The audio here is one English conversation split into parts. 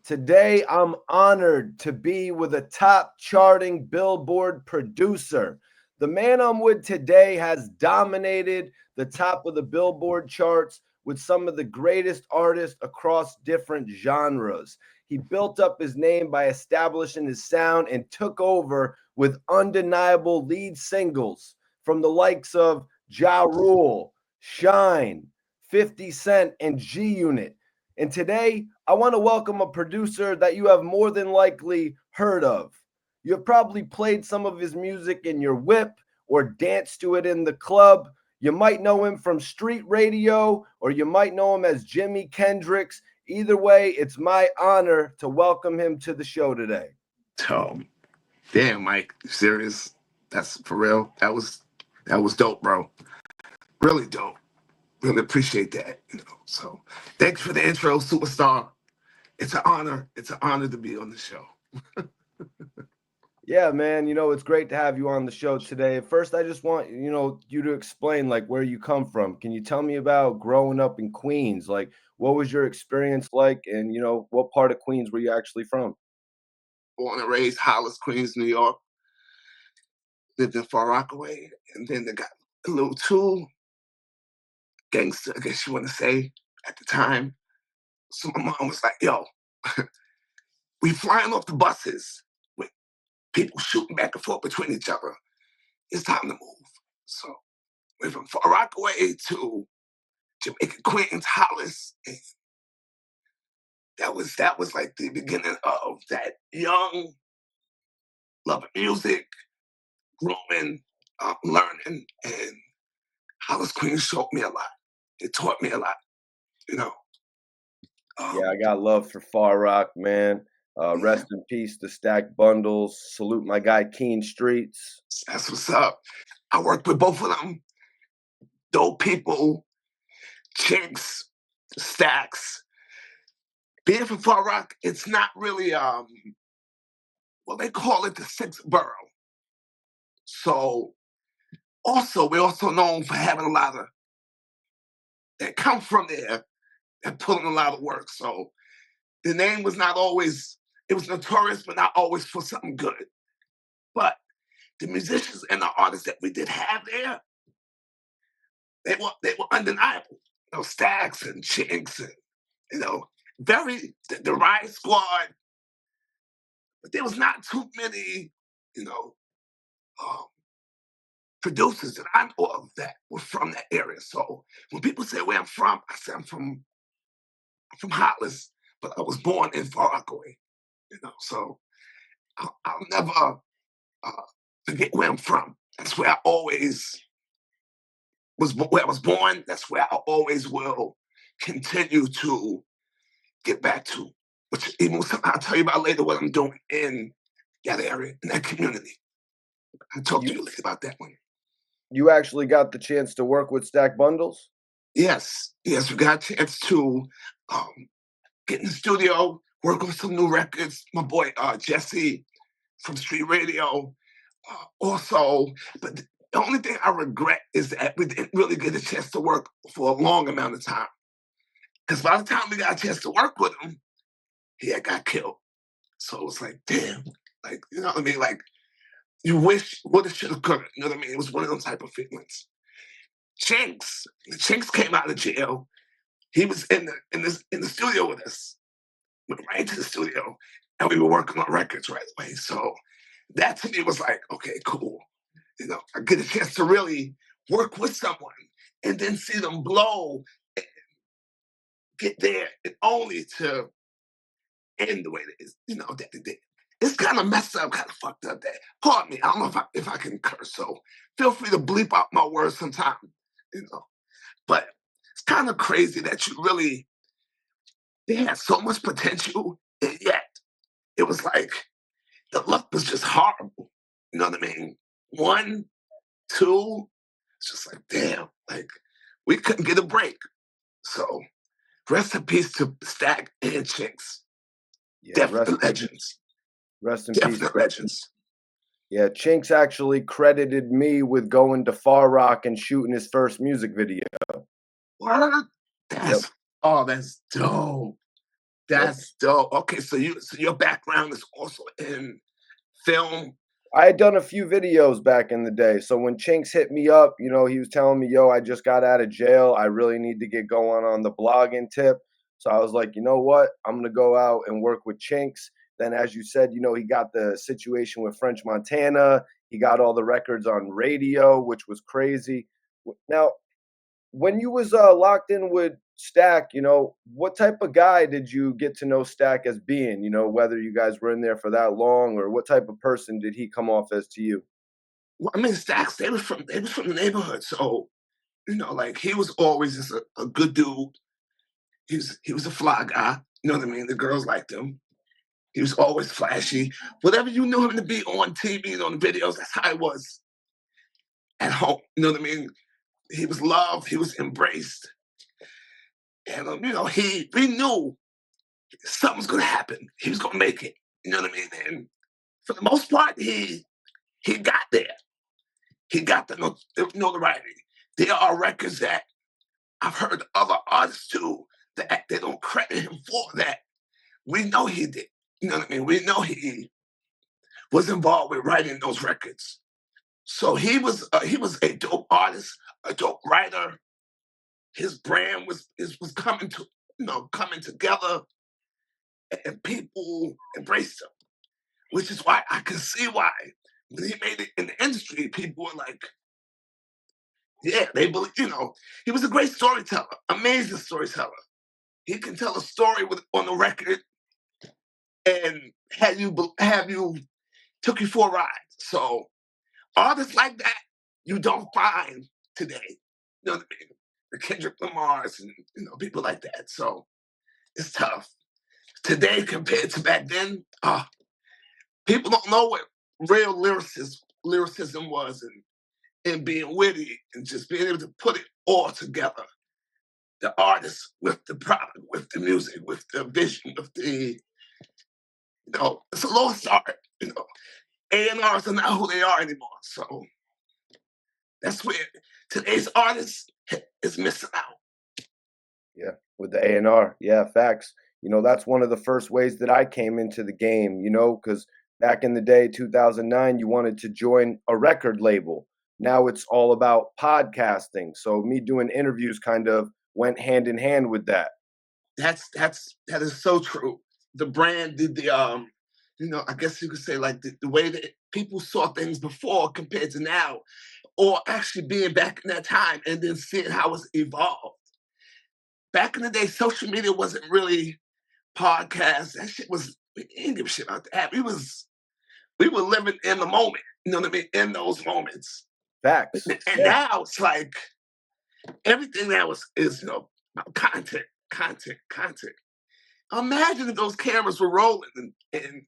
Today, I'm honored to be with a top charting Billboard producer. The man I'm with today has dominated the top of the Billboard charts with some of the greatest artists across different genres. He built up his name by establishing his sound and took over with undeniable lead singles from the likes of Ja Rule, Shyne, 50 Cent, and G Unit. And today, I want to welcome a producer that you have more than likely heard of. You have probably played some of his music in your whip or danced to it in the club. You might know him from street radio, or you might know him as Jimi Kendrix. Either way, it's my honor to welcome him to the show today. Oh, damn, Mike, you serious? That's for real. That was dope, bro. Really dope. Really appreciate that. So thanks for the intro, superstar. It's an honor. It's an honor to be on the show. Yeah, man, it's great to have you on the show today. First, I just want, you to explain like where you come from. Can you tell me about growing up in Queens? Like, what was your experience like, and what part of Queens were you actually from? Born and raised Hollis, Queens, New York. Lived in Far Rockaway, and then they got a little too gangster, I guess you want to say, at the time. So my mom was like, yo, we flying off the buses with people shooting back and forth between each other. It's time to move. So we're from Far Rockaway to Jamaica, Queens, Hollis. And that was like the beginning of that young love of music, growing, learning, and Hollis, Queens showed me a lot. It taught me a lot, you know. Yeah, I got love for Far Rock, man. Rest in peace to Stack Bundles. Salute my guy Keen Streets. That's what's up. I worked with both of them. Dope people, Chinx, Stacks. Being from Far Rock, it's not really well, they call it the sixth borough. So also we're also known for having a lot of that come from there and put in a lot of work. So the name was not always, it was notorious, but not always for something good. But the musicians and the artists that we did have there, they were undeniable. Stacks and Chinx and the Riot Squad. But there was not too many, producers that I know of that were from that area. So when people say where I'm from, I say I'm from Hollis, but I was born in Far Rockaway. So I'll never forget where I'm from. That's where I always where I was born. That's where I always will continue to get back to. Which even I'll tell you about later what I'm doing in that area, in that community. I'll talk to you later about that one. You actually got the chance to work with Stack Bundles? Yes, we got a chance to get in the studio, work on some new records. My boy Jesse from Street Radio. Also, but the only thing I regret is that we didn't really get a chance to work for a long amount of time. Because by the time we got a chance to work with him, he had got killed. So it was like, damn, like, you know what I mean? Like, you wish, woulda, shoulda, coulda. You know what I mean? It was one of those type of feelings. Chinx came out of jail. He was in the studio with us. Went right to the studio, and we were working on records right away. So that to me was like, okay, cool. I get a chance to really work with someone and then see them blow and get there, and only to end the way it is, that they did. It's kind of messed up, kind of fucked up. That, pardon me, I don't know if I can curse, so feel free to bleep out my words sometime, But it's kind of crazy that they had so much potential, and yet it was like the luck was just horrible. You know what I mean? 1, 2, it's just like, damn, like we couldn't get a break. So rest in peace to Stack and Chinx. Yeah, Definitely legends. Rest in peace. Definite legends. Yeah, Chinx actually credited me with going to Far Rock and shooting his first music video. What? That's dope. That's dope. Okay, so your background is also in film. I had done a few videos back in the day. So when Chinx hit me up, he was telling me, "Yo, I just got out of jail. I really need to get going on the blogging tip." So I was like, "You know what? I'm gonna go out and work with Chinx." Then, as you said, he got the situation with French Montana. He got all the records on radio, which was crazy. Now, when you was locked in with Stack, what type of guy did you get to know Stack as being? Whether you guys were in there for that long, or what type of person did he come off as to you? Well, I mean, Stacks, they was from the neighborhood, so like he was always just a good dude. He was a fly guy. You know what I mean? The girls liked him. He was always flashy. Whatever you knew him to be on TV and on videos, that's how he was at home. You know what I mean? He was loved. He was embraced, and we knew something was gonna happen. He was gonna make it. You know what I mean? And for the most part, he got there. He got the notoriety. There are records that I've heard other artists do that they don't credit him for that. We know he did. You know what I mean? We know he was involved with writing those records. So he was a dope artist, a dope writer. His brand was coming together, and people embraced him, which is why I can see why when he made it in the industry, people were like, yeah, they believe. He was a great storyteller, amazing storyteller. He can tell a story on the record and have you took you for a ride. So artists like that you don't find today. You know what I mean? The Kendrick Lamars and people like that. So it's tough today compared to back then. People don't know what real lyricism was, and being witty and just being able to put it all together. The artist with the product, with the music, with the vision, with it's a lost art. A&Rs are not who they are anymore. So that's where today's artist is missing out. Yeah, with the A&R. Yeah, facts. That's one of the first ways that I came into the game, because back in the day, 2009, you wanted to join a record label. Now it's all about podcasting. So me doing interviews kind of went hand in hand with that. That is so true. The brand did I guess you could say like the way that people saw things before compared to now, or actually being back in that time and then seeing how it's evolved. Back in the day, social media wasn't really podcasts. That shit was we didn't give a shit about that. We were living in the moment. You know what I mean? In those moments. Facts. And now it's like everything now is about content. Imagine if those cameras were rolling and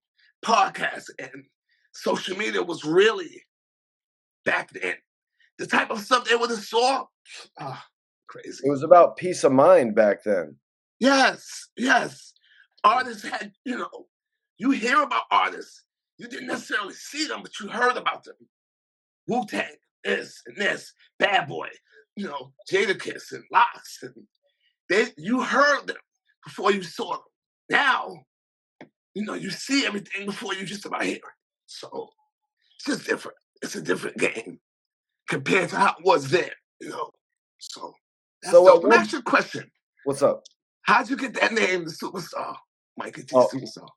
podcasts and social media was really back then. The type of stuff they would have saw, crazy. It was about peace of mind back then. Yes. Artists had, you hear about artists. You didn't necessarily see them, but you heard about them. Wu-Tang, this and this, Bad Boy, Jadakiss and Locks. And you heard them before you saw them. Now, you see everything before you just about hear it. So it's just different. It's a different game compared to how it was then, So let me ask you a question. What's up? How'd you get that name, the superstar? Mikey T, superstar.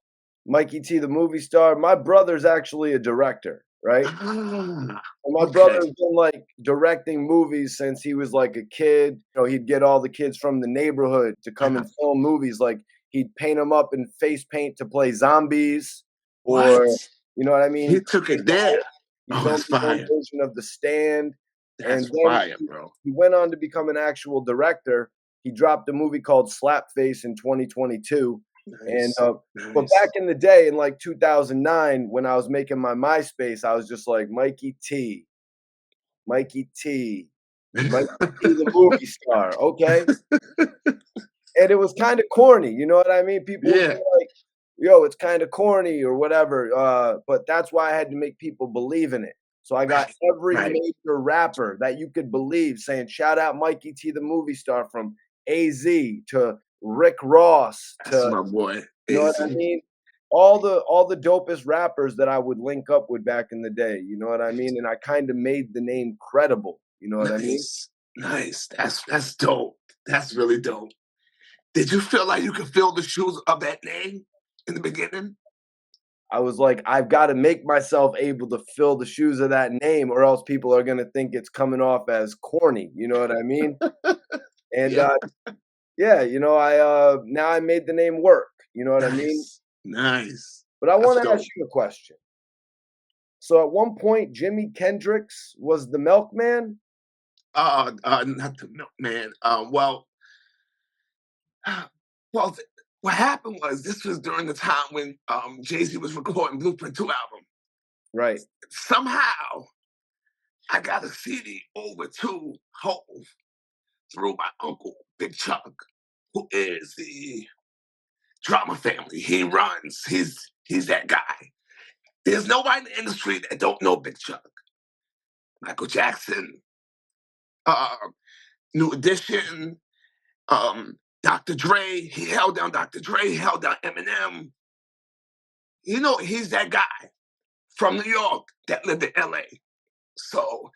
Mikey T, the movie star. My brother's actually a director, right? My brother's been like directing movies since he was like a kid. He'd get all the kids from the neighborhood to come and film movies. Like he'd paint them up in face paint to play zombies, or you know what I mean. He took it there. He filmed his own version of The Stand. That's and then fire, bro. He went on to become an actual director. He dropped a movie called Slapface in 2022. Nice. But back in the day, in like 2009, when I was making my MySpace, I was just like Mikey T, Mikey T, the movie star. Okay. And it was kind of corny. You know what I mean? People would be like, yo, it's kind of corny or whatever. But that's why I had to make people believe in it. So I got every major rapper that you could believe saying, shout out Mikey T, the movie star, from AZ to Rick Ross That's to, my boy. you know what I Easy. mean? All the dopest rappers that I would link up with back in the day, you know what I mean? And I kind of made the name credible, you know what I mean? Nice. That's dope. That's really dope. Did you feel like you could fill the shoes of that name in the beginning? I was like, I've got to make myself able to fill the shoes of that name, or else people are gonna think it's coming off as corny, you know what I mean? And Yeah. yeah, you know, I now I made the name work, you know what I mean? Nice. Nice. But I That's want to ask dope. you a question. So at one point, Jimi Kendrix was the milkman, Not the milkman. Well, what happened was this was during the time when Jay-Z was recording Blueprint 2 album. right? Somehow I got a CD over to Hove through my uncle, Big Chuck, who is the drama family. He's that guy. There's nobody in the industry that don't know Big Chuck. Michael Jackson, uh, New Edition, Dr. Dre. He held down Dr. Dre. He held down Eminem. You know, he's that guy from New York that lived in LA. So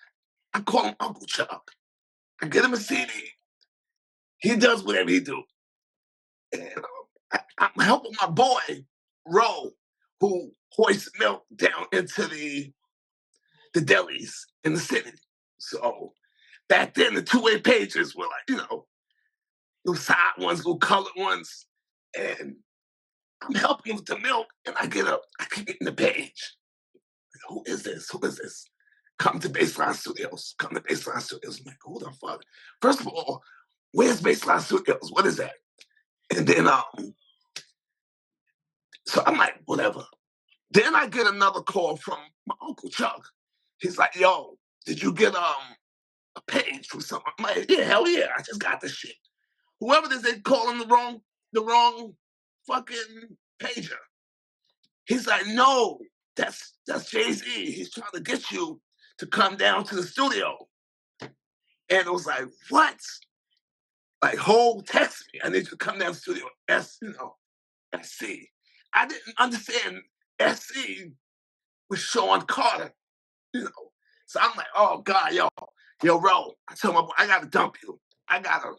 I call him Uncle Chuck. I get him a CD. He does whatever he do. And I'm helping my boy, R.U.L.E, who hoists milk down into the delis in the city. So back then, the two-way pages were like, little side ones, little colored ones. And I'm helping him with the milk, and I keep getting the page. Who is this? Who is this? Come to Baseline Studios. Come to Baseline Studios. I'm like, who the fuck? First of all, where's Baseline Studios? What is that? And then, so I'm like, whatever. Then I get another call from my Uncle Chuck. He's like, yo, did you get a page from someone? I'm like, yeah, hell yeah, I just got this shit. Whoever this they calling the wrong fucking pager. He's like, no, that's Jay-Z. He's trying to get you to come down to the studio. And it was like, what? Like, whole text me. I need you to come down to the studio. SC. I didn't understand SC was Sean Carter. So I'm like, oh God, yo, bro. I tell my boy, I gotta dump you. I gotta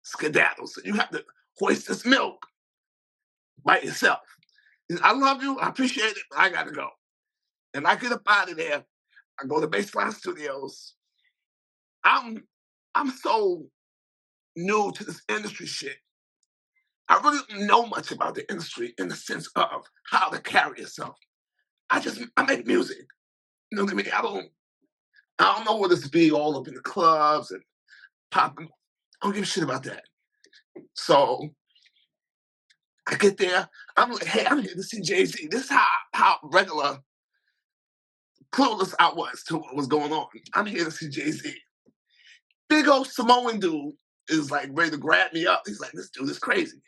skedaddle. So you have to hoist this milk by yourself. I love you, I appreciate it, but I gotta go. And I get up out of there. I go to Baseline Studios. I'm so new to this industry shit. I really don't know much about the industry in the sense of how to carry yourself. I make music. You know what I mean? I don't know what it's to be all up in the clubs and popping. I don't give a shit about that. So I get there. I'm like, hey, I'm here to see Jay-Z. This is how regular clueless I was to what was going on. I'm here to see Jay-Z. Big old Samoan dude is like ready to grab me up. He's like, this dude is crazy.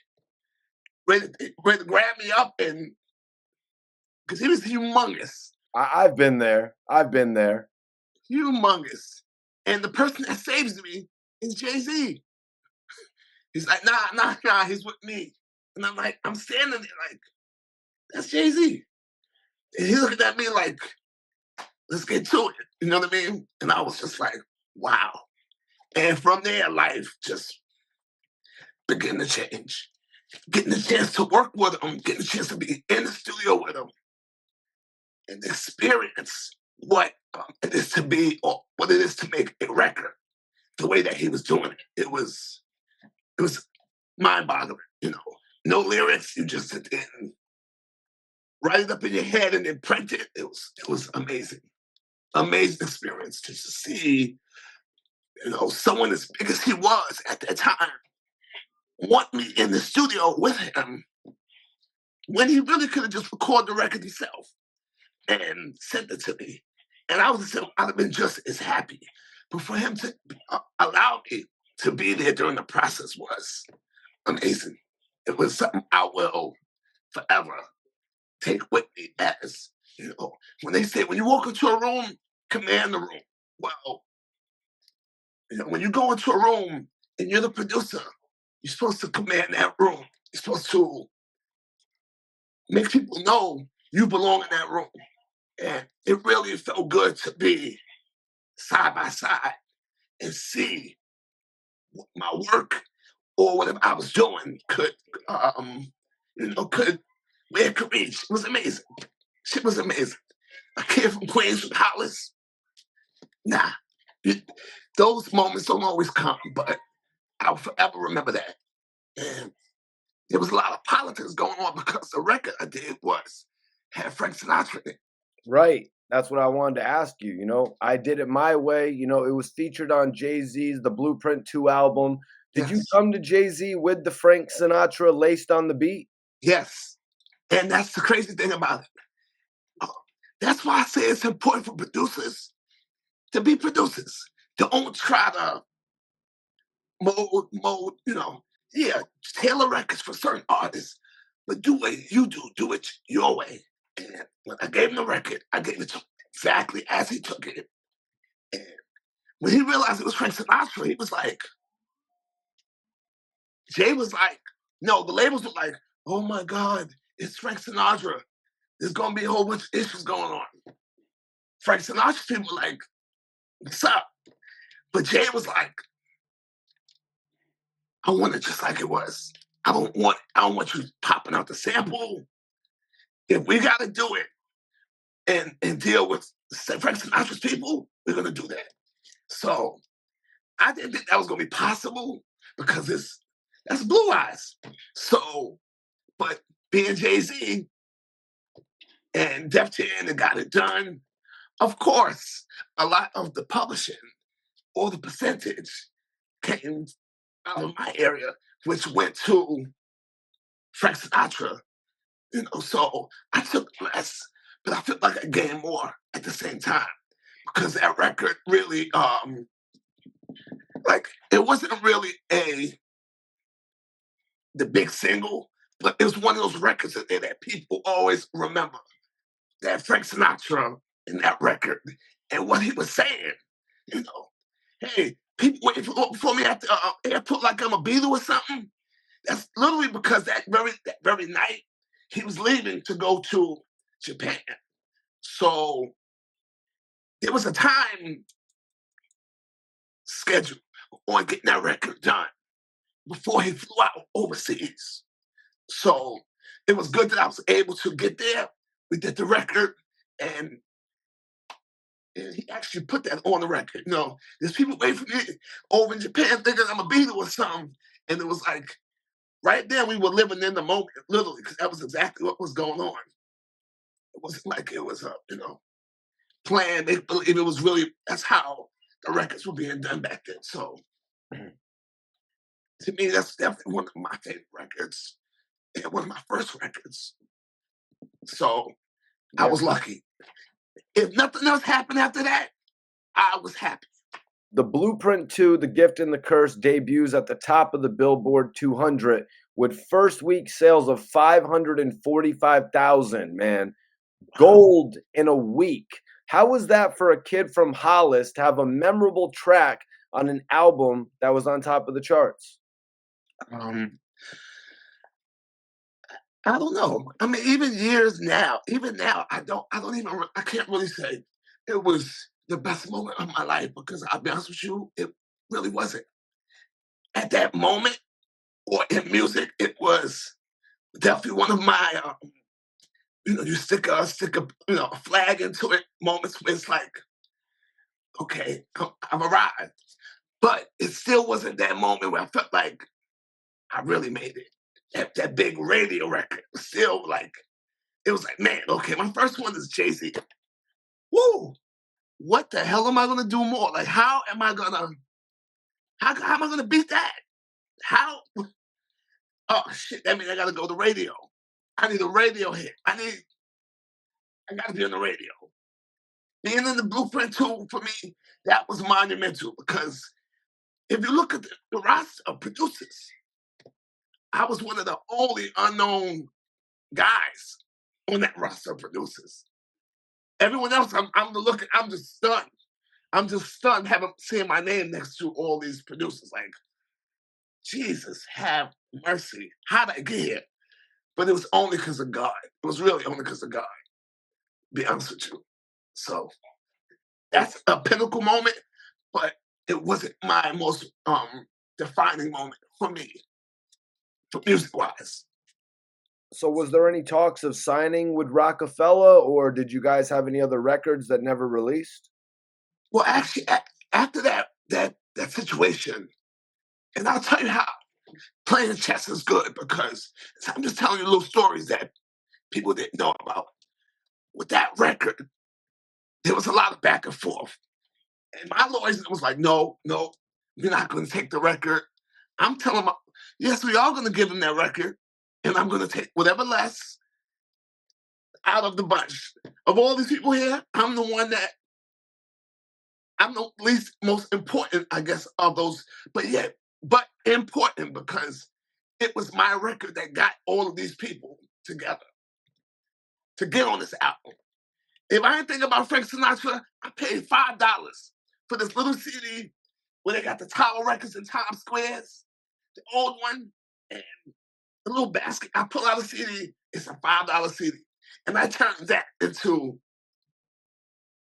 Ready to grab me up, and because he was humongous. I've been there. I've been there. Humongous. And the person that saves me is Jay-Z. He's like, nah, he's with me. And I'm like, I'm standing there like, that's Jay-Z. And he's looking at me like, let's get to it. You know what I mean? And I was just like, wow. And from there, life just began to change. Getting the chance to work with him, getting the chance to be in the studio with him, and experience what it is to be, or what it is to make a record. The way that he was doing it, it was mind-boggling. No lyrics. You just sit there and write it up in your head and then print it. It was amazing, amazing experience to see. Someone as big as he was at that time want me in the studio with him when he really could have just recorded the record himself and sent it to me. And I'd have been just as happy. But for him to allow me to be there during the process was amazing. It was something I will forever take with me as, when they say, when you walk into a room, command the room. Well, when you go into a room and you're the producer, You're supposed to command that room. You're supposed to make people know you belong in that room. And it really felt good to be side by side and see what my work or whatever I was doing could where it could reach. It was amazing. Shit was amazing. A kid from Queens from Hollis. Nah, those moments don't always come, but I'll forever remember that. And there was a lot of politics going on because the record I did had Frank Sinatra in it. Right. That's what I wanted to ask you. I Did It My Way. It was featured on Jay-Z's The Blueprint 2 album. Did you Yes. come to Jay-Z with the Frank Sinatra laced on the beat? Yes. And that's the crazy thing about it. That's why I say it's important for producers to be producers. Don't try to tailor records for certain artists, but do what you do. Do it your way. And when I gave him the record, I gave it to him exactly as he took it. And when he realized it was Frank Sinatra, he was like, Jay was like, no, the labels were like, oh my God, it's Frank Sinatra. There's gonna be a whole bunch of issues going on. Frank Sinatra's people were like, what's up? But Jay was like, I want it just like it was. I don't want you popping out the sample. If we gotta do it and deal with Frank Sinatra's people, we're gonna do that. So I didn't think that was gonna be possible because that's Blue Eyes. So, but being Jay-Z and Def Jam and got it done, of course, a lot of the publishing or the percentage came out of my area, which went to Frank Sinatra. So I took less, but I felt like I gained more at the same time because that record really, it wasn't really the big single, but it was one of those records that people always remember. That Frank Sinatra in that record and what he was saying. Hey, people waiting for me at the airport like I'm a Beatle or something. That's literally because that very night he was leaving to go to Japan. So there was a time schedule on getting that record done before he flew out overseas. So it was good that I was able to get there. We did the record and he actually put that on the record. There's people waiting for me over in Japan thinking I'm a Beatle or something. And it was like, right there, we were living in the moment, literally, because that was exactly what was going on. It wasn't like it was planned. They believe it was really, that's how the records were being done back then. So to me, that's definitely one of my favorite records and one of my first records. So I was lucky. If nothing else happened after that, I was happy. The Blueprint 2, The Gift and the Curse, debuts at the top of the Billboard 200 with first week sales of 545,000, man. Gold in a week. How was that for a kid from Hollis to have a memorable track on an album that was on top of the charts? I don't know. I mean, even now, I can't really say it was the best moment of my life because I'll be honest with you, it really wasn't. At that moment or in music, it was definitely one of my, you stick a flag into it moments where it's like, okay, I've arrived. But it still wasn't that moment where I felt like I really made it. That big radio record was still like, it was like, man, okay, my first one is Jay-Z. Woo! What the hell am I gonna do more? Like, how am I gonna beat that? How? Oh shit, that means I gotta go to radio. I need a radio hit. I gotta be on the radio. Being in the Blueprint 2 for me, that was monumental because if you look at the roster of producers, I was one of the only unknown guys on that roster of producers. Everyone else, I'm just stunned. I'm just stunned seeing my name next to all these producers like Jesus, have mercy. How'd I get here? But it was only because of God. It was really only because of God, to be honest with you. So that's a pinnacle moment, but it wasn't my most defining moment for me, for music wise. So was there any talks of signing with Roc-A-Fella, or did you guys have any other records that never released? Well, actually, after that situation, and I'll tell you how playing chess is good because I'm just telling you little stories that people didn't know about. With that record, there was a lot of back and forth. And my lawyers was like, no, no, you're not going to take the record. I'm telling them, yes, we are going to give them that record. And I'm going to take whatever less out of the bunch. Of all these people here, I'm the one that, I'm the least most important, I guess, of those. But yet, but important because it was my record that got all of these people together to get on this album. If I didn't think about Frank Sinatra, I paid $5 for this little CD where they got the Tower Records in Times Squares, the old one, and a little basket. I pull out a CD, it's a $5 CD. And I turned that into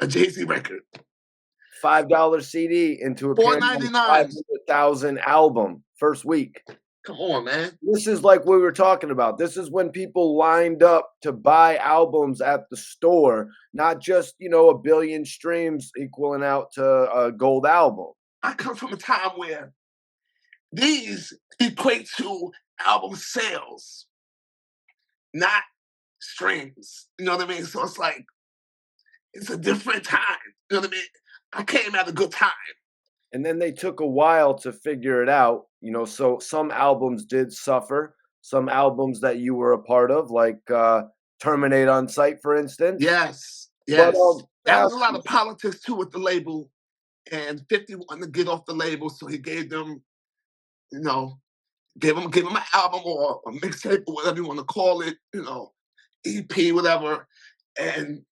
a Jay-Z record. $5 CD into appearing on $4.99. 500,000 album first week. Come on, man. This is like we were talking about. This is when people lined up to buy albums at the store, not just, a billion streams equaling out to a gold album. I come from a time where these equate to album sales, not streams. You know what I mean? So it's like, it's a different time. You know what I mean? I came at a good time. And then they took a while to figure it out, so some albums did suffer. Some albums that you were a part of, like Terminate on Sight, for instance. Yes, yes. But, that was a lot of politics too with the label. And 50 wanted to get off the label, so he gave them, gave them an album or a mixtape or whatever you want to call it, EP, whatever. And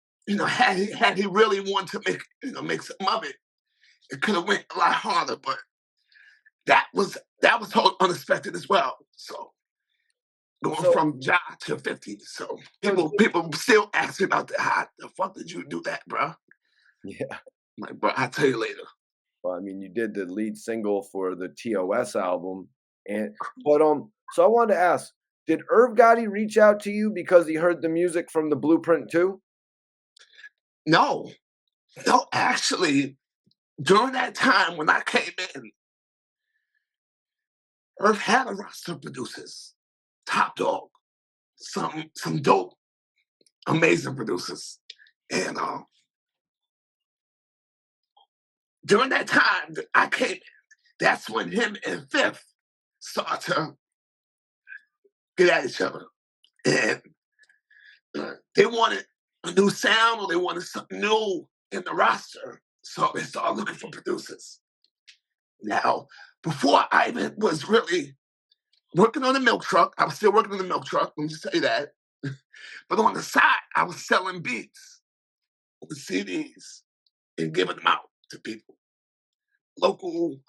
had he really wanted to make some of it, it could have went a lot harder. But that was totally unexpected as well. So going from Ja to 50, so people still ask me about that. How the fuck did you do that, bro? Yeah. I'm like, bro, I'll tell you later. Well, I mean, you did the lead single for the TOS album, but so I wanted to ask, did Irv Gotti reach out to you because he heard the music from the Blueprint 2? No, actually, during that time when I came in, Irv had a roster of producers, top dog, some dope, amazing producers, and during that time that I came in, that's when him and Fifth started to get at each other. And they wanted a new sound or they wanted something new in the roster. So they started looking for producers. Now, before I even was really working on the milk truck, I was still working on the milk truck, let me just tell you that. But on the side, I was selling beats with CDs and giving them out to people. Local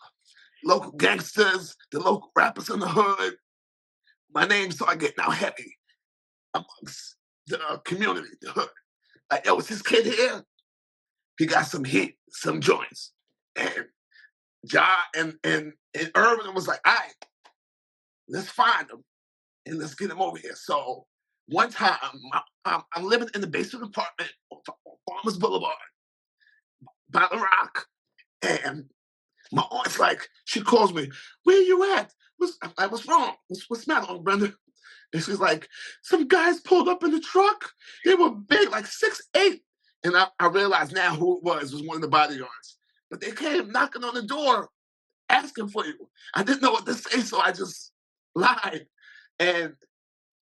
gangsters, the local rappers in the hood. My name started getting out heavy amongst the community, the hood. Like, yo, is this kid here? He got some heat, some joints. And Ja and Irvin was like, all right, let's find him and let's get him over here. So one time, I'm living in the basement apartment on Farmers Boulevard by the Rock, and my aunt's like, she calls me, where you at? What's wrong? What's the matter, Aunt Brenda? And she's like, some guys pulled up in the truck. They were big, like 6'8". And I realized now who it was one of the bodyguards. But they came knocking on the door, asking for you. I didn't know what to say, so I just lied. And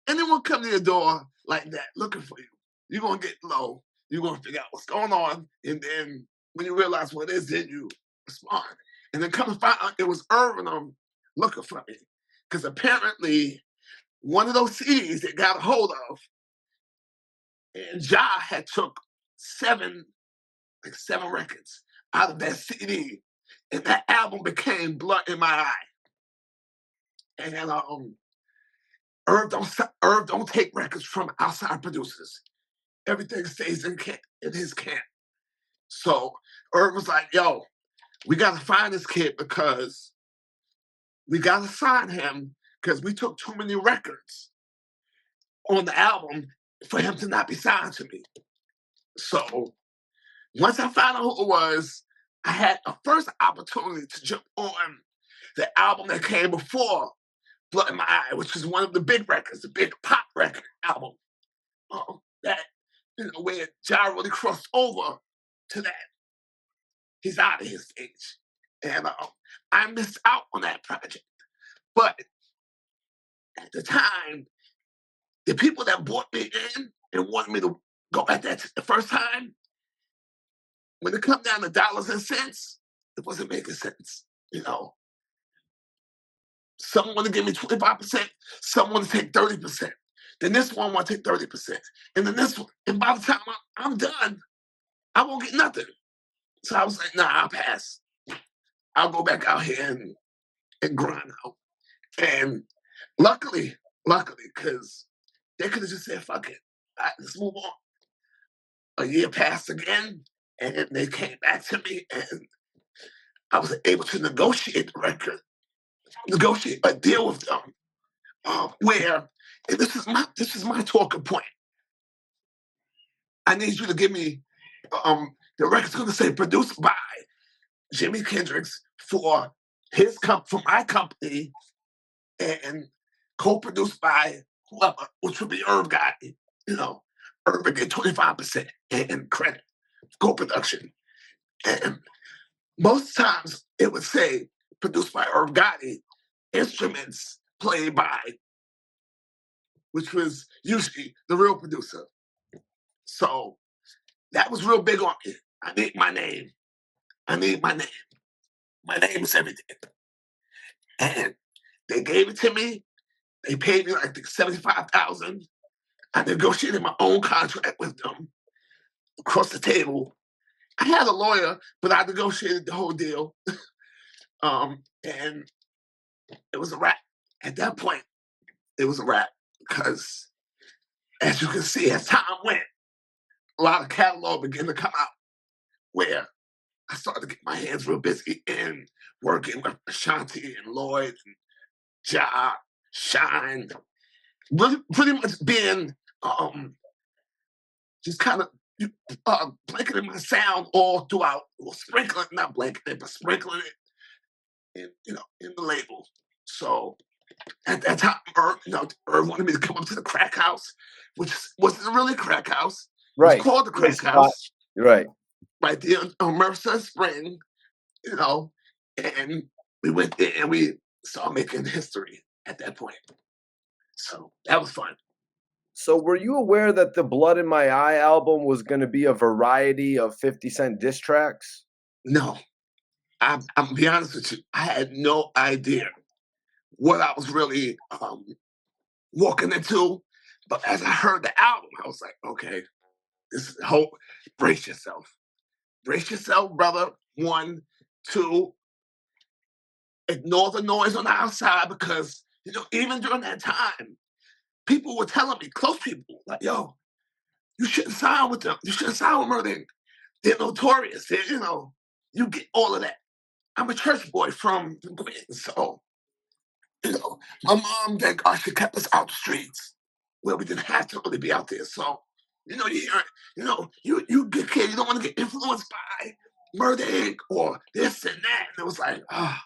anyone come to your door like that, looking for you, you're going to get low. You're going to figure out what's going on. And then when you realize what it is, then you respond. And then come to find out it was Irvin looking for me. Because apparently, one of those CDs they got a hold of, and Ja had took seven records out of that CD, and that album became Blood in My Eye. And Irv don't take records from outside producers. Everything stays in his camp. So Irv was like, "Yo, we gotta find this kid because we gotta sign him because we took too many records on the album for him to not be signed to me." So once I found out who it was, I had a first opportunity to jump on the album that came before Blood in My Eye, which is one of the big records, the big pop record album. That, where Ja really crossed over to that. He's out of his stage. And I missed out on that project. But at the time, the people that brought me in and wanted me to go at that the first time, when it come down to dollars and cents, it wasn't making sense. Someone want to give me 25%, someone want to take 30%. Then this one want to take 30%. And then this one. And by the time I'm done, I won't get nothing. So I was like, nah, I'll pass. I'll go back out here and grind out. And luckily, because they could have just said, fuck it. All right, let's move on. A year passed again, and they came back to me, and I was able to negotiate the record, negotiate a deal with them, where, and this is my talking point. I need you to give me, the record's going to say produced by Jimi Kendrix for for my company, and co-produced by whoever, which would be Irv Gotti. Irv would get 25% in credit, co-production. And most times it would say produced by Irv Gotti, instruments played by, which was usually the real producer. So that was real big on me. I need my name. I need my name. My name is everything. And they gave it to me. They paid me like $75,000. I negotiated my own contract with them across the table. I had a lawyer, but I negotiated the whole deal. And it was a wrap. At that point, it was a wrap because, as you can see, as time went, a lot of catalog began to come out where I started to get my hands real busy in working with Ashanti and Lloyd and Ja, Shyne, really, pretty much being just kind of blanketing my sound all throughout, or sprinkling, not blanketing, but sprinkling it in the label. So at that time, Irv wanted me to come up to the crack house, which wasn't really a crack house. Right. It was called the crack house. Right. Right there on Mercer Spring, and we went there and we started making history at that point. So that was fun. So were you aware that the Blood in My Eye album was going to be a variety of 50 Cent diss tracks? No. I'm gonna be honest with you. I had no idea what I was really walking into. But as I heard the album, I was like, okay, this is the whole, brace yourself. Brace yourself, brother. 1, 2, ignore the noise on the outside because, even during that time, people were telling me, close people, like, yo, you shouldn't sign with them. You shouldn't sign with Murder Inc. They're notorious. You get all of that. I'm a church boy from Queens, so, my mom, thank God, she kept us out the streets where we didn't have to really be out there. So, you get kid, you don't want to get influenced by Murder Inc. or this and that. And it was like, But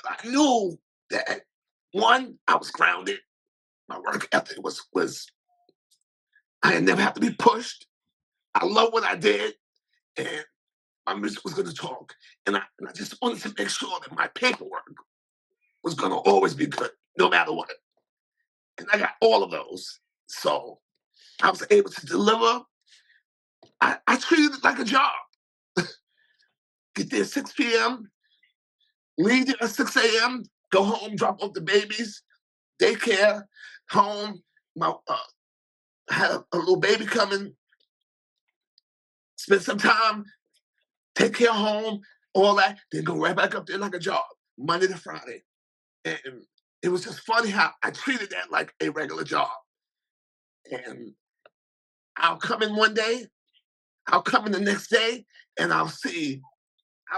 I knew that, one, I was grounded. My work ethic was I had never had to be pushed. I love what I did, and my music was going to talk. And I just wanted to make sure that my paperwork was going to always be good, no matter what. And I got all of those. So I was able to deliver. I treated it like a job. Get there at 6 p.m., leave there at 6 a.m., go home, drop off the babies, daycare, home. I had a little baby coming, spend some time, take care of home, all that, then go right back up there like a job, Monday to Friday. And it was just funny how I treated that like a regular job. And I'll come in one day, I'll come in the next day, and I'll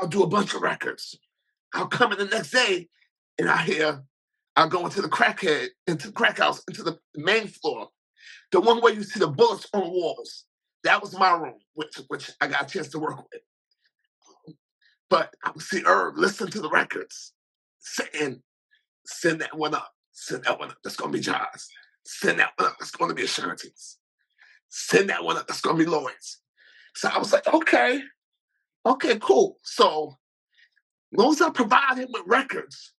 do a bunch of records. I'll come in the next day, and I'll go into the crack house, into the main floor, the one where you see the bullets on walls. That was my room, which I got a chance to work with. But I would see R.U.L.E listen to the records, saying, send that one up, send that one up, that's gonna be Jazz. Send that one up, that's gonna be Ashanti's. Send that one up, that's gonna be Lloyd's. So I was like, okay, cool. So as long as I provide him with records,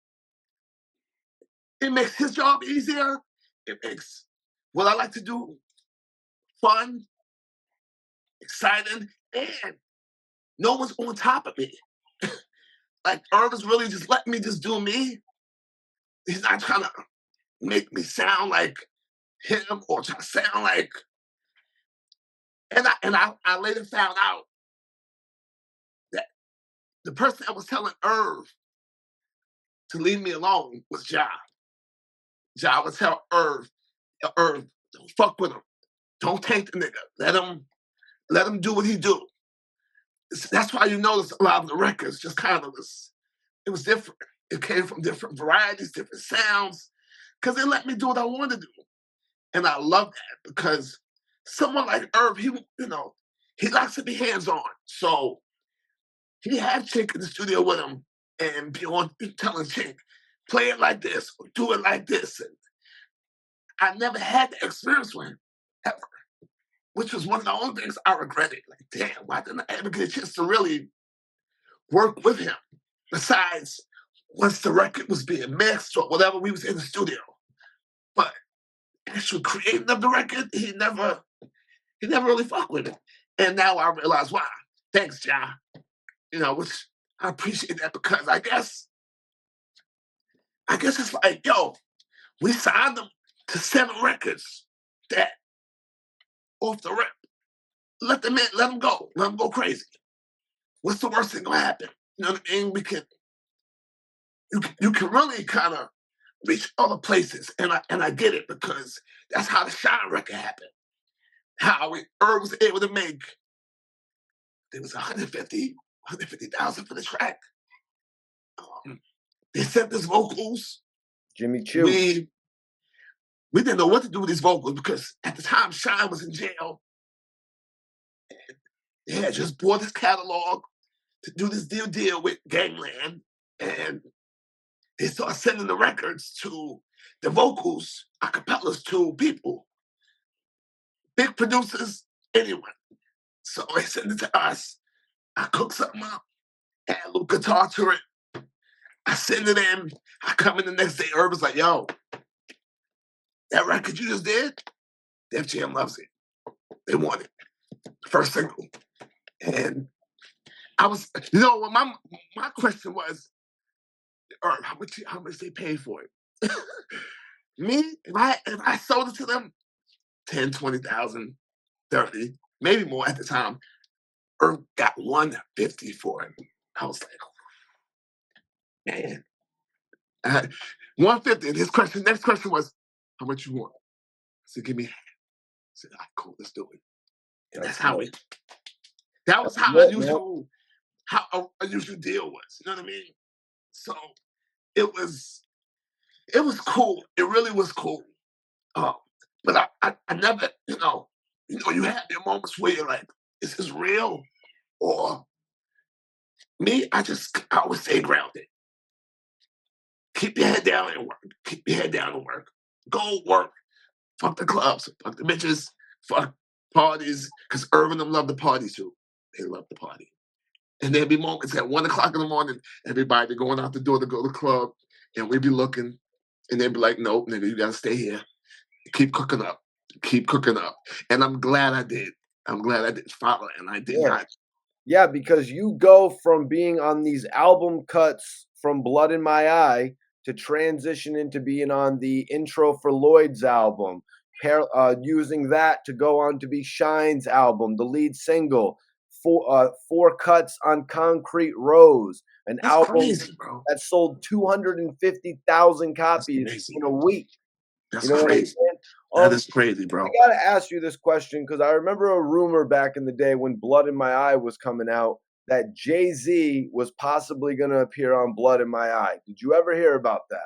it makes his job easier. It makes what I like to do fun, exciting, and no one's on top of me. Like R.U.L.E is really just letting me just do me. He's not trying to make me sound like him or try to sound like. And I later found out that the person that was telling R.U.L.E to leave me alone was Ja. Ja would tell R.U.L.E, don't fuck with him. Don't take the nigga. Let him do what he do. That's why you notice a lot of the records just kind of it was different. It came from different varieties, different sounds, because they let me do what I wanted to do. And I love that because someone like R.U.L.E, he likes to be hands-on. So he had Chink in the studio with him and telling Chink, play it like this or do it like this. And I never had the experience with him, ever, which was one of the only things I regretted. Like, damn, why didn't I ever get a chance to really work with him? Besides, once the record was being mixed or whatever, we was in the studio. But actual creating of the record, he never really fucked with it. And now I realize why. Thanks, Ja. Which I appreciate that because I guess it's like, yo, we signed them to 7 records that off the rip. Let them go. Let them go crazy. What's the worst thing gonna happen? You know what I mean? You can really kind of reach other places, and I get it because that's how the Shyne record happened. How R.U.L.E was able to make, it was 150,000 for the track. They sent us vocals. Jimmy Choo. We didn't know what to do with these vocals because at the time Shyne was in jail. And they had just bought his catalog to do this deal with Gangland, and they started sending the records to the vocals, acapellas to people, big producers, anyone. So they sent it to us. I cook something up, add a little guitar to it. I send it in. I come in the next day. R.U.L.E was like, yo, that record you just did, Def Jam loves it. They want it. First single. And I was, what my question was, how much they paid for it? Me, if I sold it to them, 10, 20,000, 30, maybe more at the time. R.U.L.E got 150 for it. I was like, man. 150. And next question was, how much you want? I said, give me half. I said, all right, cool, let's do it. And that was how unusual deal was. You know what I mean? So it was cool. It really was cool. But I never, you have your moments where you're like, is this real? Or me, I always stay grounded. Keep your head down and work. Keep your head down and work. Go work. Fuck the clubs. Fuck the bitches. Fuck parties. Because R.U.L.E and them love the party too. They love the party. And there'd be moments at 1 o'clock in the morning, everybody going out the door to go to the club, and we'd be looking, and they'd be like, nope, nigga, you gotta stay here. Keep cooking up. Keep cooking up. And I'm glad I did. I'm glad I didn't follow, and I did not. Yeah, because you go from being on these album cuts from Blood in My Eye to transition into being on the intro for Lloyd's album, using that to go on to be Shyne's album, the lead single, Four Cuts on Concrete Rose, an That's album crazy, bro. that sold 250,000 That's copies crazy. in a week. That's You know what I'm crazy. saying? That is crazy, bro. I gotta ask you this question because I remember a rumor back in the day when Blood in My Eye was coming out that Jay-Z was possibly going to appear on Blood in My Eye. Did you ever hear about that?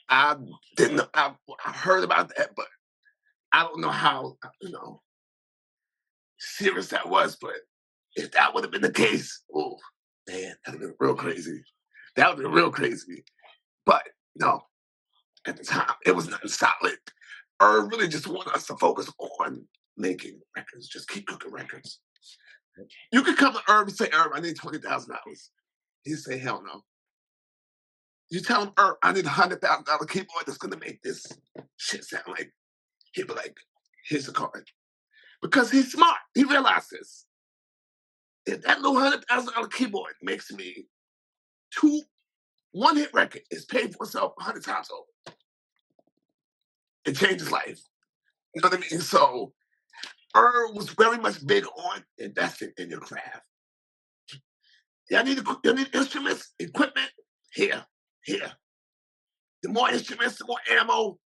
I didn't. I heard about that, but I don't know how serious that was. But if that would have been the case, oh man, that'd have been real crazy. That would have been real crazy. But no, at the time, it was nothing solid. R.U.L.E really just wanted us to focus on making records, just keep cooking records. You could come to R.U.L.E and say, R.U.L.E, I need $20,000. He'd say, hell no. You tell him, I need $100,000 keyboard that's gonna make this shit sound like, he'd be like, here's the card. Because he's smart. He realized this. If that little $100,000 keyboard makes me one hit record, is paid for itself 100 times over. It changed his life. You know what I mean? So R.U.L.E was very much big on investing in your craft. Y'all need instruments, equipment, here. The more instruments, the more ammo,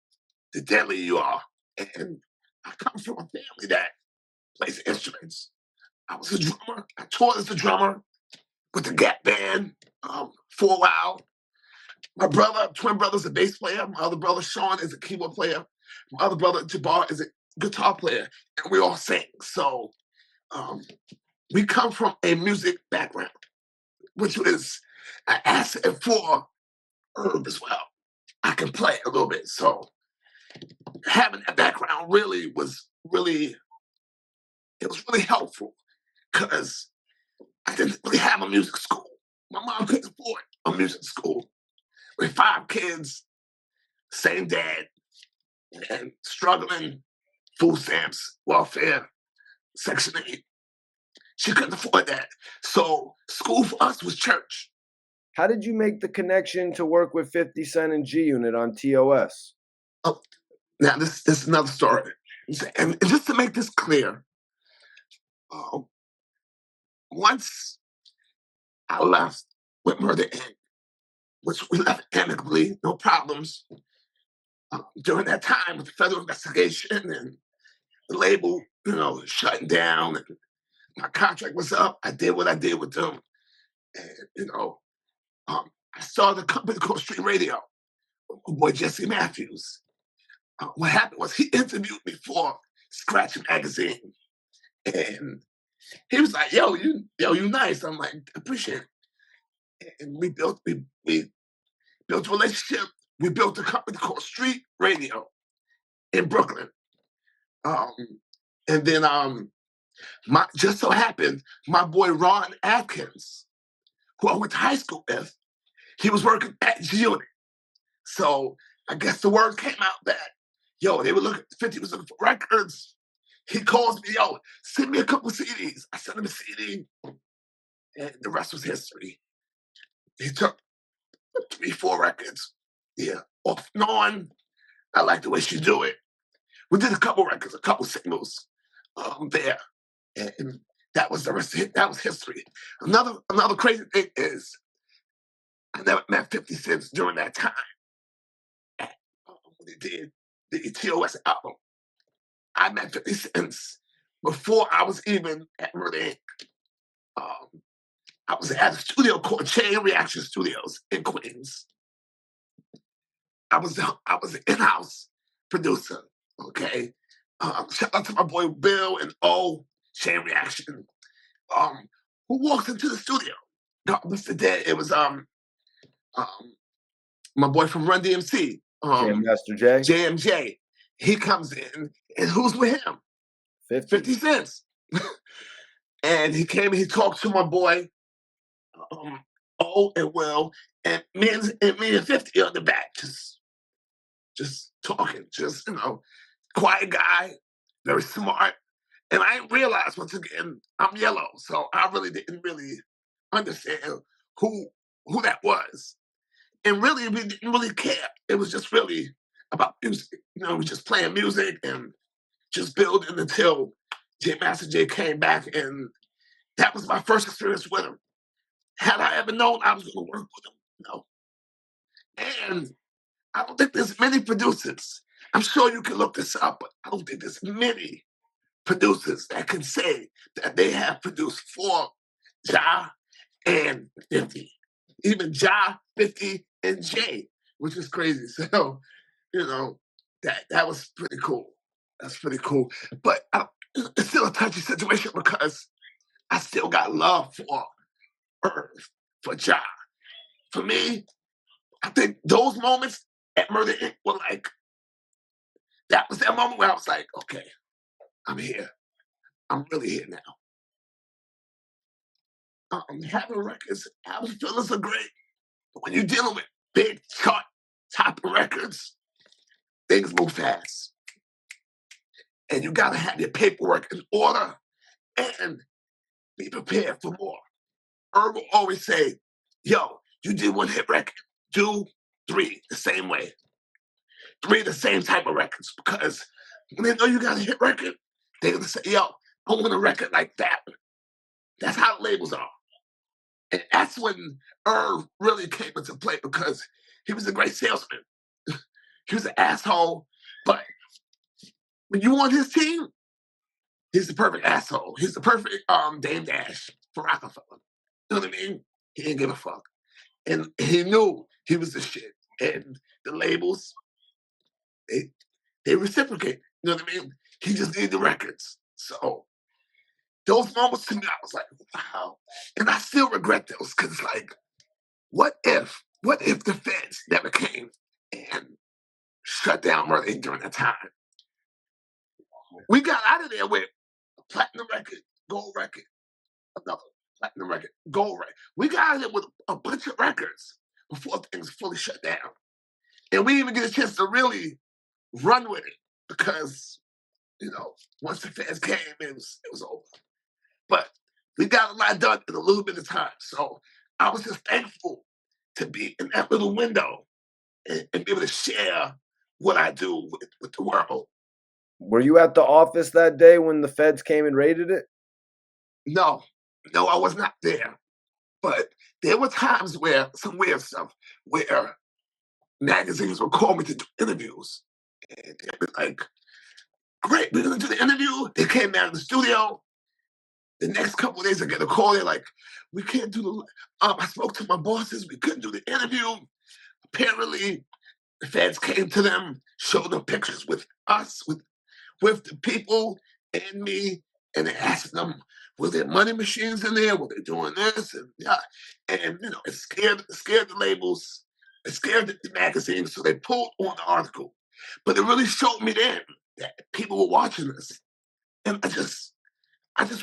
the deadlier you are. And I come from a family that plays instruments. I was a drummer. I toured as a drummer with the Gap Band for a while. My twin brother's a bass player. My other brother, Shyne, is a keyboard player. My other brother, Jabbar, is a guitar player. And we all sing. So we come from a music background, which was an asset for R.U.L.E as well. I can play a little bit. So having that background was really helpful because I didn't really have a music school. My mom couldn't afford a music school with 5 kids, same dad, and struggling, food stamps, welfare, Section 8. She couldn't afford that. So school for us was church. How did you make the connection to work with 50 Cent and G-Unit on TOS? Oh, now this is another story. And just to make this clear, once I left with Murder Inc., which we left amicably, no problems, during that time with the federal investigation and the label, shutting down, and my contract was up. I did what I did with them. And, I started a company called Street Radio with my boy Jesse Matthews. What happened was he interviewed me for Scratch Magazine. And he was like, yo, you nice. I'm like, appreciate it. And we built a relationship. We built a company called Street Radio in Brooklyn. And then just so happened, my boy Ron Atkins, who I went to high school with, he was working at G-Unit. So I guess the word came out that, they were looking, 50 was looking for records. He calls me, send me a couple CDs. I sent him a CD, and the rest was history. He took 3, 4 records. Yeah, off and on. I like the way she do it. We did a couple records, a couple singles there. And that was the rest of it. That was history. Another crazy thing is I never met 50 Cent during that time. When he did the TOS album. I met 50 Cent before I was even at Murder Inc. I was at a studio called Chain Reaction Studios in Queens. I was an in-house producer, okay? Shout out to my boy Bill and O, Chain Reaction, who walked into the studio. No, Mr. Dead, it was my boy from Run DMC. Jam Master J. JMJ. He comes in, and who's with him? 50 Cent. And he came and he talked to my boy, O and Will, and me and 50 on the back, just talking, quiet guy, very smart. And I didn't realize, once again, I'm yellow, so I really didn't understand who that was. And really, we didn't really care. It was just really about music. We just playing music and just building until J Master J came back, and that was my first experience with him. Had I ever known I was going to work with him, no. And I don't think there's many producers. I'm sure you can look this up, but I don't think there's many producers that can say that they have produced for Ja and 50. Even Ja, 50, and Jay, which is crazy. So, you know, that was pretty cool. That's pretty cool. But it's still a touchy situation because I still got love for Earth, for Ja. For me, I think those moments at Murder Inc. were like, that was that moment where I was like, okay, I'm here. I'm really here now. Having records, album fillers are great. But when you're dealing with big chart top records, things move fast. And you gotta have your paperwork in order and be prepared for more. R.U.L.E will always say, yo, you did one hit record, do 3 the same way. 3 the same type of records. Because when they know you got a hit record, they're gonna say, yo, I want a record like that. That's how labels are. And that's when R.U.L.E really came into play because he was a great salesman. He was an asshole, but when you on his team, he's the perfect asshole. He's the perfect Dame Dash for Roc-A-Fella. You know what I mean? He didn't give a fuck. And he knew he was the shit. And the labels, they reciprocate. You know what I mean? He just needed the records. So those moments to me, I was like, wow. And I still regret those because like, what if the feds never came and shut down Murder Inc. during that time? We got out of there with a platinum record, gold record, another platinum record, gold record. We got out of there with a bunch of records before things fully shut down. And we didn't even get a chance to really run with it because, you know, once the feds came, it was over. But we got a lot done in a little bit of time. So I was just thankful to be in that little window and be able to share what I do with the world. Were you at the office that day when the feds came and raided it? No, I was not there. But there were times where some weird stuff, where magazines would call me to do interviews. And they'd be like, great, we're gonna do the interview. They came down to the studio. The next couple of days, I get a call. They're like, we can't do the, I spoke to my bosses. We couldn't do the interview. Apparently, the feds came to them, showed them pictures with us, with the people and me, and they asked them, were there money machines in there? Were they doing this? And yeah. And you know, it scared the labels, it scared the magazines, so they pulled on the article. But it really showed me then that people were watching this. And I just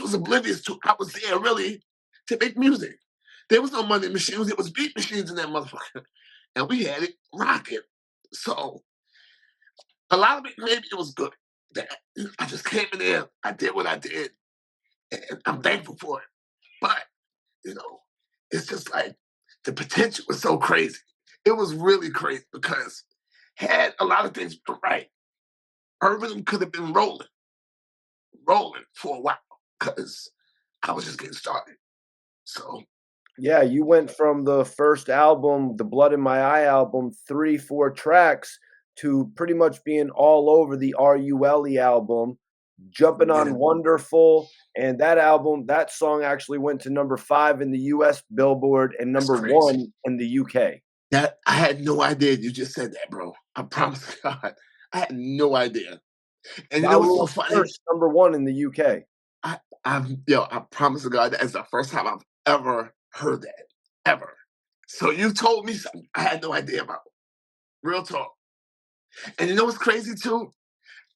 was oblivious to I was there really to make music. There was no money machines, it was beat machines in that motherfucker. And we had it rocking. So a lot of it, maybe it was good. That I just came in there, I did what I did, and I'm thankful for it. But, you know, it's just like the potential was so crazy. It was really crazy because had a lot of things been right, Urban could have been rolling for a while because I was just getting started. So Yeah, you went from the first album, the Blood in My Eye album, 3, 4 tracks, to pretty much being all over the R.U.L.E album, jumping yeah, on Wonderful, and that album, that song actually went to number 5 in the US Billboard and that's number crazy. 1 in the UK. That I had no idea you just said that, bro. I promise to God, I had no idea. And you Ja know what's so Rule's funny? first number 1 in the UK. I promise to God, that is the first time I've ever heard that, ever. So you told me something I had no idea about. Real talk. And you know what's crazy too?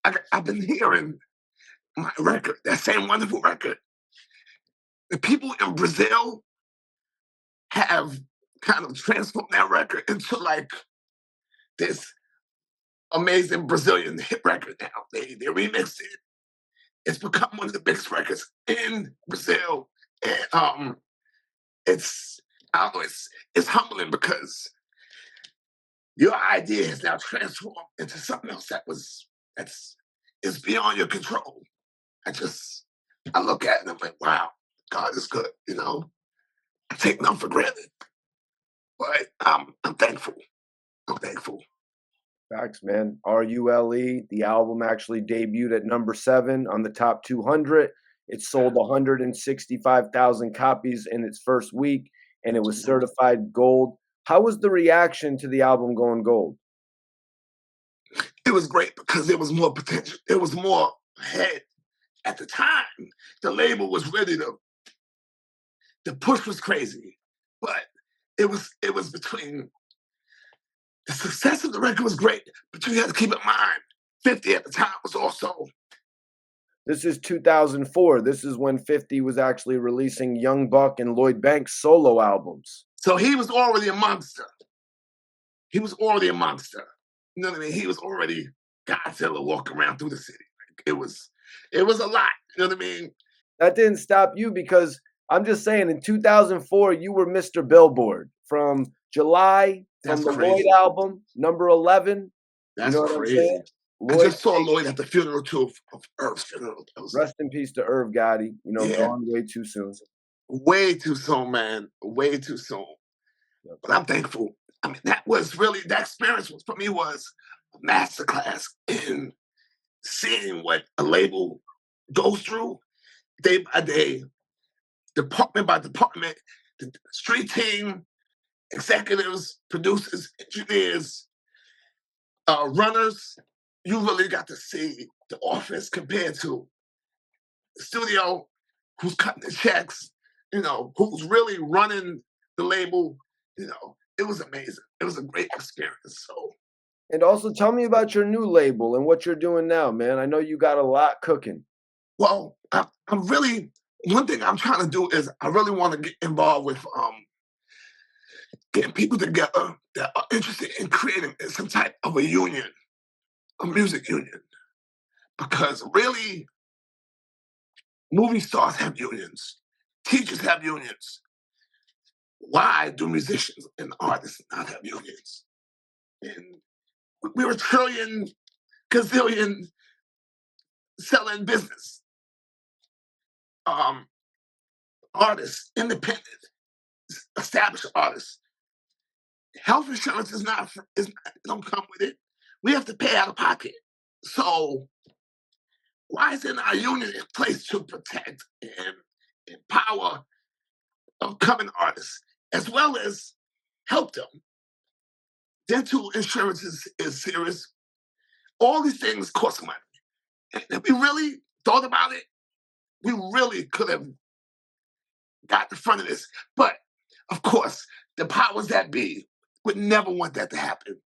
I've been hearing my record, that same wonderful record. The people in Brazil have kind of transformed that record into like this amazing Brazilian hit record now. They remixed it. It's become one of the biggest records in Brazil. And it's I don't know, it's humbling because your idea has now transformed into something else that's is beyond your control. I just I look at it and I'm like, wow, God is good, you know. I take none for granted, but I'm thankful. I'm thankful. Facts, man. R.U.L.E. The album actually debuted at number 7 on the top 200. It sold 165,000 copies in its first week, and it was certified gold. How was the reaction to the album going gold? It was great because there was more potential. There was more ahead at the time. The label was ready to. The push was crazy, but it was between the success of the record was great, but you had to keep in mind 50 at the time was also. This is 2004. This is when 50 was actually releasing Young Buck and Lloyd Banks solo albums. So he was already a monster. He was already a monster. You know what I mean? He was already Godzilla walking around through the city. Like, it was a lot. You know what I mean? That didn't stop you because I'm just saying in 2004, you were Mr. Billboard from July, from That's the Lloyd crazy. album, number 11. You That's know what I'm saying? crazy. I Lloyd, just saw Lloyd at the funeral too of R.U.L.E.'s funeral. That was rest in peace to Irv Gotti, yeah, gone way too soon. way too soon, man. Way too soon. Yep. But I'm thankful. I mean, that was really that experience was for me was a masterclass in seeing what a label goes through day by day, department by department, the street team, executives, producers, engineers, runners. You really got to see the office compared to the studio, who's cutting the checks, who's really running the label. It was amazing. It was a great experience. So, And also tell me about your new label and what you're doing now, man. I know you got a lot cooking. well, I'm really one thing I'm trying to do is I really want to get involved with getting people together that are interested in creating some type of a union, a music union, because really, movie stars have unions, teachers have unions. Why do musicians and artists not have unions? And we're a trillion, gazillion selling business. Um, Artists, independent, established artists. Health insurance don't come with it. We have to pay out of pocket. So why isn't our union in place to protect and empower upcoming artists as well as help them? Dental insurance is serious. All these things cost money. And if we really thought about it, we really could have got in front of this. But of course, the powers that be would never want that to happen.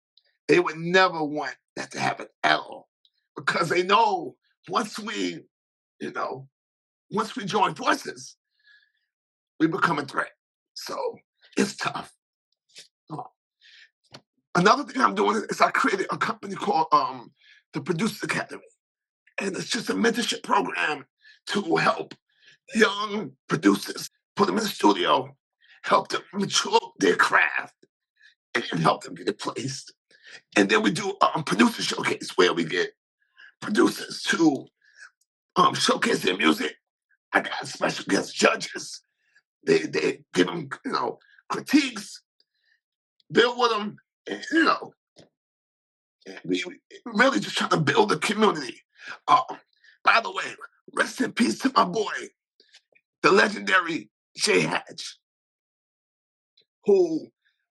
They would never want that to happen at all. Because they know once we, you know, once we join forces, we become a threat. So it's tough. Uh, Another thing I'm doing is I created a company called the Producer Academy. And it's just a mentorship program to help young producers, put them in the studio, help them mature their craft, and help them get placed. And then we do producer showcase where we get producers to showcase their music. I got special guest judges. They give them, critiques, build with them, and, and we really just trying to build a community. Uh, by the way, rest in peace to my boy, the legendary J Hatch, who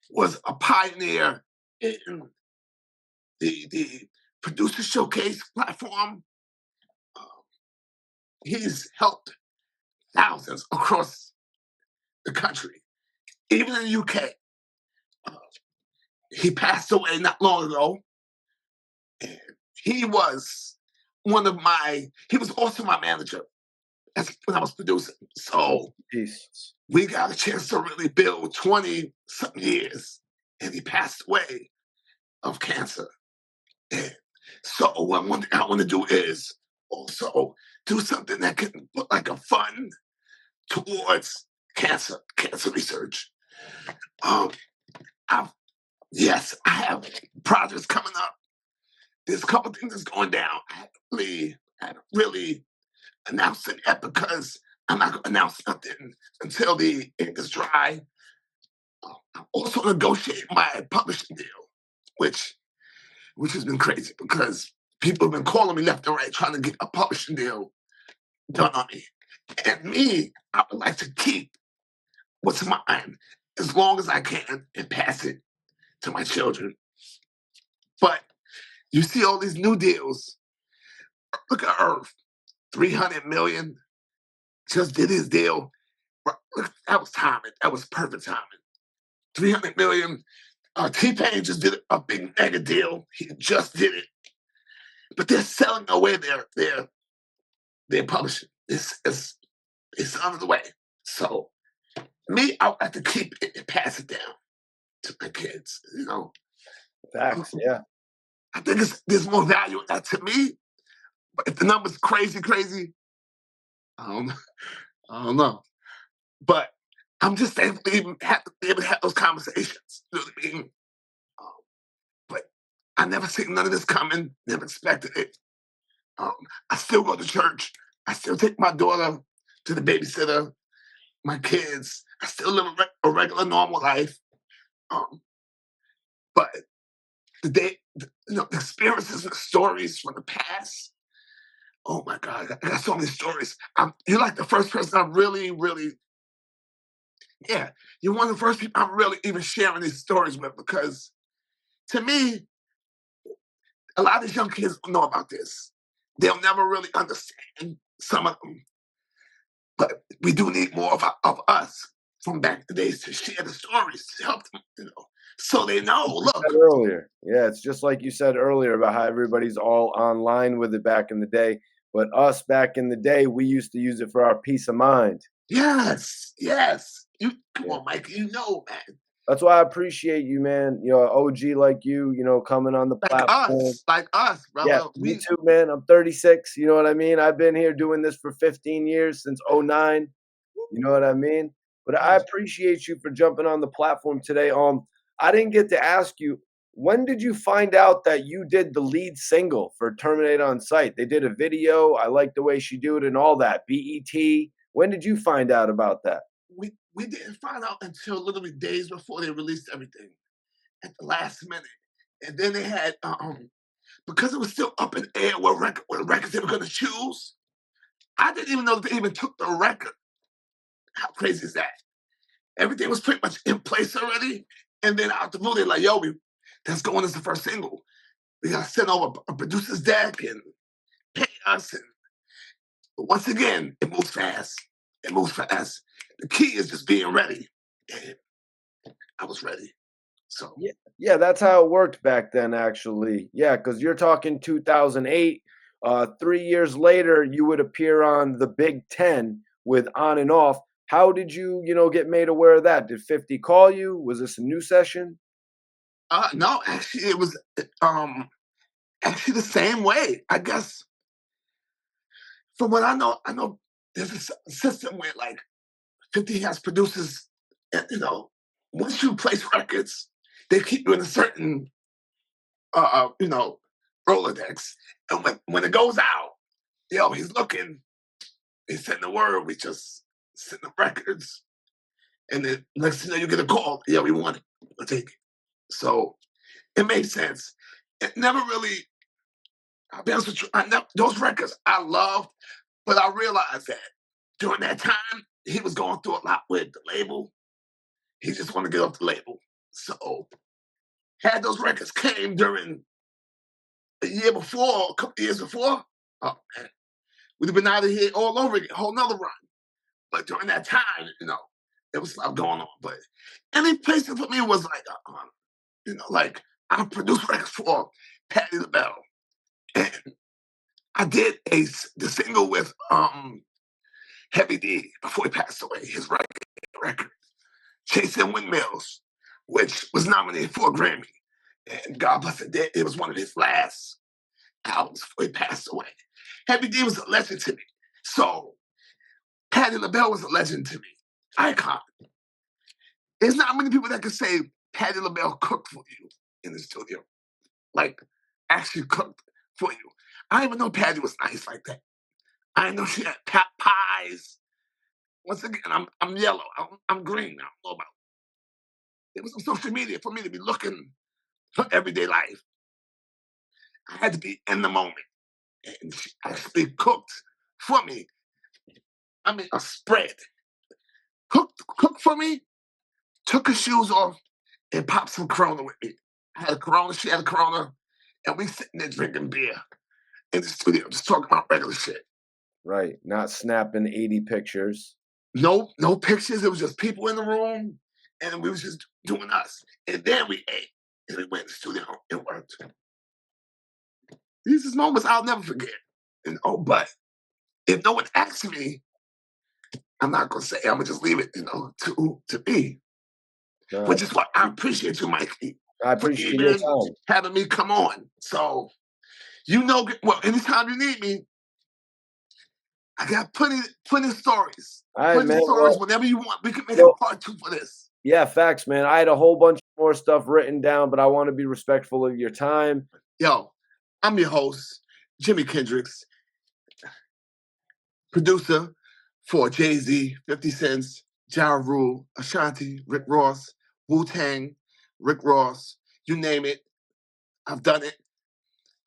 was a pioneer in the producer showcase platform. Uh, he's helped thousands across the country, even in the UK. Uh, he passed away not long ago. And he was he was also my manager when I was producing. So Peace. we got a chance to really build 20 something years. And he passed away of cancer. And so one thing I want to do is also do something that can put like a fund towards cancer research. Um, I've, yes, I have projects coming up. There's a couple things that's going down. I haven't really announcing it because I'm not going to announce nothing until the ink is dry. I'm also negotiating my publishing deal, which has been crazy because people have been calling me left and right trying to get a publishing deal done on me. And me, I would like to keep what's mine as long as I can and pass it to my children. But you see all these new deals. Look at Earth, 300 million, just did his deal. Look, that was timing. That was perfect timing. 300 million. T-Pain just did a big mega deal. He just did it. But they're selling away their publishing. It's out of the way. So me, I have to keep it and pass it down to my kids, you know. Facts, yeah. I think there's more value in that to me. But if the number's crazy, I don't, I don't know. But I'm just thankful to even have to be able to have those conversations. You know what I mean? But I never seen none of this coming. Never expected it. I still go to church. I still take my daughter to the babysitter. My kids. I still live a regular, normal life. But the experiences and stories from the past. Oh my God, I got so many stories. You're like the first person I'm really, yeah, you're one of the first people I'm really even sharing these stories with because to me, a lot of these young kids don't know about this. They'll never really understand some of them. But we do need more of us from back in the days to share the stories to help them, so they know. Look, Earlier, yeah, it's just like you said earlier about how everybody's all online with it back in the day. But us back in the day, we used to use it for our peace of mind. Yes. You come on, Mike. You know, man. That's why I appreciate you, man. You know, OG like you, coming on the platform. Like us, brother. Yeah, me too, man. I'm 36. You know what I mean? I've been here doing this for 15 years since '09. You know what I mean? But I appreciate you for jumping on the platform today. I didn't get to ask you, when did you find out that you did the lead single for Terminate on Sight? They did a video. I like the way she do it and all that. BET. When did you find out about that? We didn't find out until literally days before they released everything at the last minute. And then they had because it was still up in air what records they were gonna choose. I didn't even know they even took the record. How crazy is that? Everything was pretty much in place already. And then out the blue, they're like, yo, that's going as the first single. We gotta send over a producer's deck and pay us. And once again, it moves fast. It moves fast. The key is just being ready. And I was ready. So Yeah, that's how it worked back then, actually. Yeah, because you're talking 2008. 3 years later, you would appear on the Big Ten with On and Off. How did you, get made aware of that? Did 50 call you? Was this a new session? no, actually, it was actually the same way. I guess from what I know there's a system where like 50 has producers, and, once you place records, they keep you in a certain, Rolodex. And when it goes out, he's looking, he's sending the word, we just send the records. And then next thing you know, you get a call, we want it, we'll take it. So it made sense. It never really, I'll be honest with you, those records I loved, but I realized that during that time, he was going through a lot with the label. He just wanted to get off the label. So had those records came during a year before, a couple years before, oh man, we'd have been out of here all over again, a whole nother run. But during that time, there was stuff going on. But any place for me was like, like I produced records for Patti LaBelle. And I did the single with Heavy D before he passed away, his record, Chasing Windmills, which was nominated for a Grammy. And God bless it, it was one of his last albums before he passed away. Heavy D was a legend to me. So Patti LaBelle was a legend to me. Icon. There's not many people that can say Patti LaBelle cooked for you in the studio. Like, actually cooked for you. I didn't even know Patti was nice like that. I know she had pot pies. Once again, I'm yellow. I'm green. I don't know about it. Was on social media for me to be looking for everyday life. I had to be in the moment. And she actually cooked for me. I mean, a spread. Cooked for me, took her shoes off, and popped some Corona with me. I had a Corona, she had a Corona, and we sitting there drinking beer in the studio, just talking about regular shit. Right. Not snapping 80 pictures. No pictures. It was just people in the room, and we was just doing us. And then we ate, and we went in the studio. It worked. These are moments I'll never forget. And but if no one asks me, I'm not gonna say. I'm gonna just leave it, to be. No, Which is what I appreciate you, Mikey, I for appreciate your even time. having me come on. So well, anytime you need me, I got plenty of stories. All right, Plenty man. of stories. Well, Whenever you want, we can make a part 2 for this. yeah, facts, man. I had a whole bunch more stuff written down, but I want to be respectful of your time. Yo, I'm your host, Jimi Kendrix, producer for Jay-Z, 50 Cent, R.U.L E, Ashanti, Rick Ross, Wu-Tang, Rick Ross, you name it. I've done it.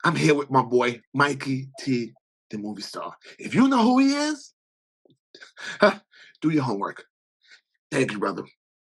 I'm here with my boy, Mikey T, the movie star. If you know who he is, do your homework. Thank you, brother.